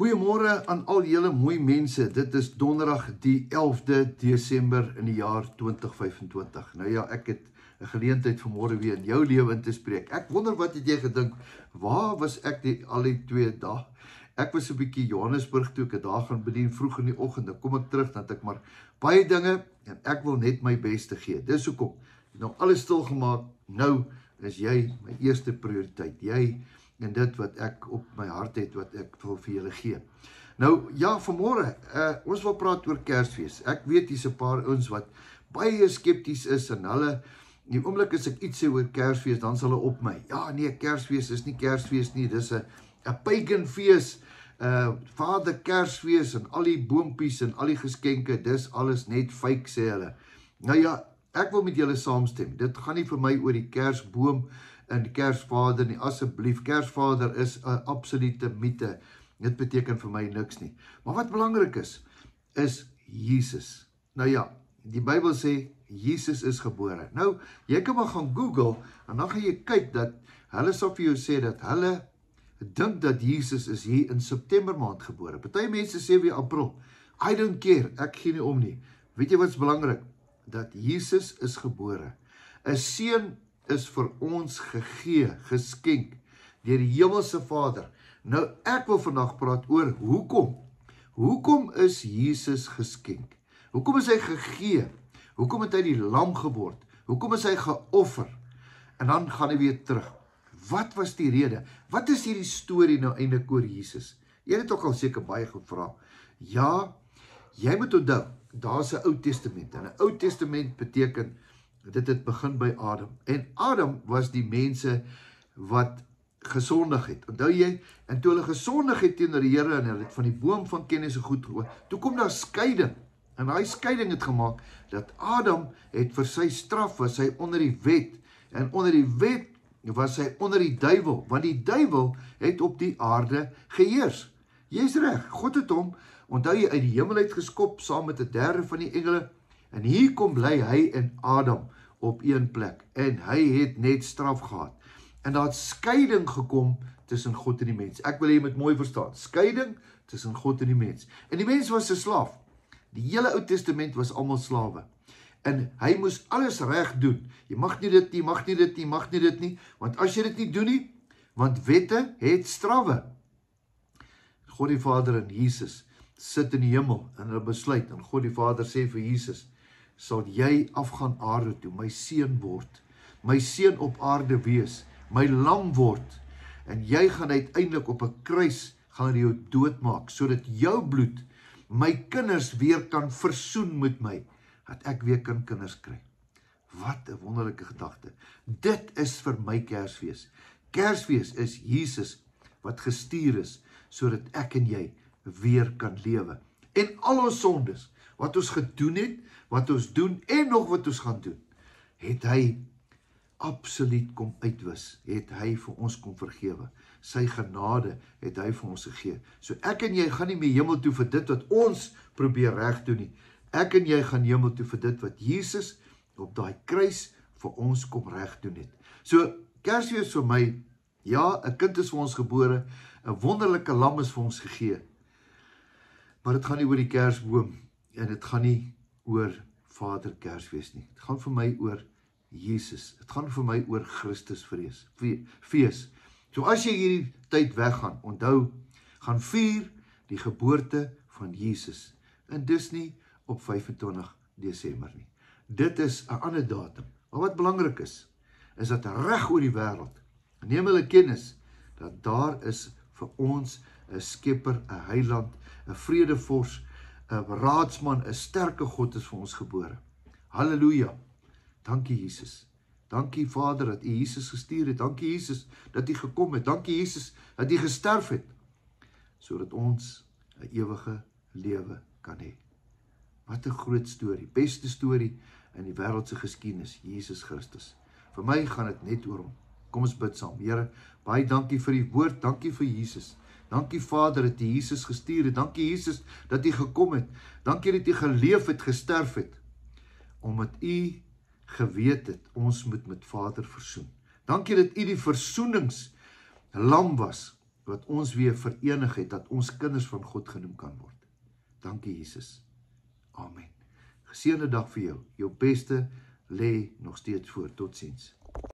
Goeiemôre aan al julle mooi mense. Dit is donderdag die 11de Desember in die jaar 2025. Nou ja, ek het 'n geleentheid vanmôre weer in jou lewe in te spreek. Ek wonder wat het jy gedink? Waar was ek al die 2 dae? Ek was 'n bietjie Johannesburg toe, ek het daar gaan bedien vroeg in die oggend. Dan kom ek terug, dan het ek maar baie dinge en ek wil net my beste gee. Dis hoekom. Ek het nou alles stil gemaak. Nou is jy my eerste prioriteit. Jy en dit wat ek op my hart het, wat ek wil vir julle gee. Nou, ja, vanmôre, ons wil praat oor Kersfees. Ek weet hier's 'n paar ouens wat baie skepties is en hulle, die oomblik as ek iets sê oor Kersfees, dan sal hulle op my. Ja, nee, Kersfees is nie Kersfees nie, dis 'n pagan fees. Vader Kersfees en al die boompies en al die geskenke, dis alles net fake, sê hulle. Nou ja, ek wil met julle saamstem. Dit gaan nie vir my oor die Kersboom en die Kersvader nie, asseblief. Kersvader is 'n absolute mite. Dit beteken vir my niks nie. Maar wat belangrik is Jesus. Nou ja, die Bybel sê Jesus is gebore. Nou, jy kan maar gaan Google en dan gaan jy kyk dat hulle sal vir jou sê dat hulle dink dat Jesus is hier in September maand gebore. Party mense sê weer April. I don't care, ek gee nie om nie. Weet jy wat's belangrik? Dat Jesus is gebore. 'n Seun is vir ons gegee, geskenk deur die hemelse Vader. Nou, ek wil vandag praat oor hoekom. Hoekom is Jesus geskenk? Hoekom is hy gegee? Hoekom het hy die lam geword? Hoekom is hy geoffer? En dan gaan hy weer terug. Wat was die rede? Wat is hierdie storie nou eintlik oor Jesus? Jy het ook al seker baie gevra. Ja, jy moet onthou, daar's 'n Ou Testament. En 'n Ou Testament beteken dit het begin by Adam. En Adam was die mense wat gesondig het. Onthou jy? En toe hulle gesondig het teenoor die Here en hulle het van die boom van kennis en goed gehoor, toe kom daar skeiding. En daai skeiding het gemaak dat Adam het vir sy straf was hy onder die wet. En onder die wet was hy onder die duiwel, want die duiwel het op die aarde geheers. Jy's reg, God het hom, onthou jy, uit die hemel uit geskop saam met 'n derde van die engele. En hier kom bly hy en Adam op een plek. En hy het net straf gehad. En daar het skeiding gekom tussen God en die mens. Ek wil jy moet mooi verstaan. Skeiding tussen God en die mens. En die mens was 'n slaaf. Die hele Ou Testament was almal slawe. En hy moes alles reg doen. Jy mag nie dit nie, mag nie dit nie, mag nie dit nie. Want as jy dit nie doen nie, want wette het strawwe. God die Vader en Jesus sit in die hemel en hulle besluit. En God die Vader sê vir Jesus, sal jy afgaan aarde toe, my seun word, my seun op aarde wees, my lam word, en jy gaan uiteindelik op 'n kruis gaan jou doodmaak, sodat jou bloed my kinders weer kan versoen met my, dat ek weer kan kinders kry. Wat 'n wonderlike gedagte. Dit is vir my Kersfees. Kersfees is Jesus wat gestuur is, sodat ek en jy weer kan lewe. En al ons sondes, wat ons gedoen het, wat ons doen en nog wat ons gaan doen, het hy absoluut kom uitwis, het hy vir ons kom vergewe. Sy genade het hy vir ons gegee. So ek en jy gaan nie meer hemel toe vir dit wat ons probeer reg doen nie. Ek en jy gaan hemel toe vir dit wat Jesus op daai kruis vir ons kom reg doen het. So Kersfees vir my, ja, 'n kind is vir ons gebore, 'n wonderlike lam is vir ons gegee. Maar dit gaan nie oor die Kersboom en dit gaan nie oor Vader Kersfees nie. Dit gaan vir my oor Jesus. Dit gaan vir my oor Christus fees. So as jy hierdie tyd weggaan, onthou, gaan vier die geboorte van Jesus. En dis nie op 25 Desember nie. Dit is 'n ander datum. Maar wat belangrik is dat reg oor die wêreld neem hulle kennis dat daar is vir ons 'n skepper, 'n heiland, 'n vredevors, 'n raadsman, 'n sterke God is vir ons gebore. Halleluja. Dankie Jesus. Dankie Vader dat U Jesus gestuur het. Dankie Jesus dat U gekom het. Dankie Jesus dat U gesterf het, sodat ons 'n ewige lewe kan hê. Wat 'n groot storie. Beste storie in die wêreld se geskiedenis, Jesus Christus. Vir my gaan dit net oor hom. Kom ons bid saam. Here, baie dankie vir die woord. Dankie vir Jesus. Dankie Vader dat U Jesus gestuur het. Dankie Jesus dat U gekom het. Dankie dat U geleef het, gesterf het, omdat U geweet het, ons moet met Vader versoen. Dankie dat U die versoeningslam was, wat ons weer verenig het, dat ons kinders van God genoem kan word. Dankie Jesus. Amen. Geseënde dag vir jou. Jou beste lê nog steeds voor. Totsiens.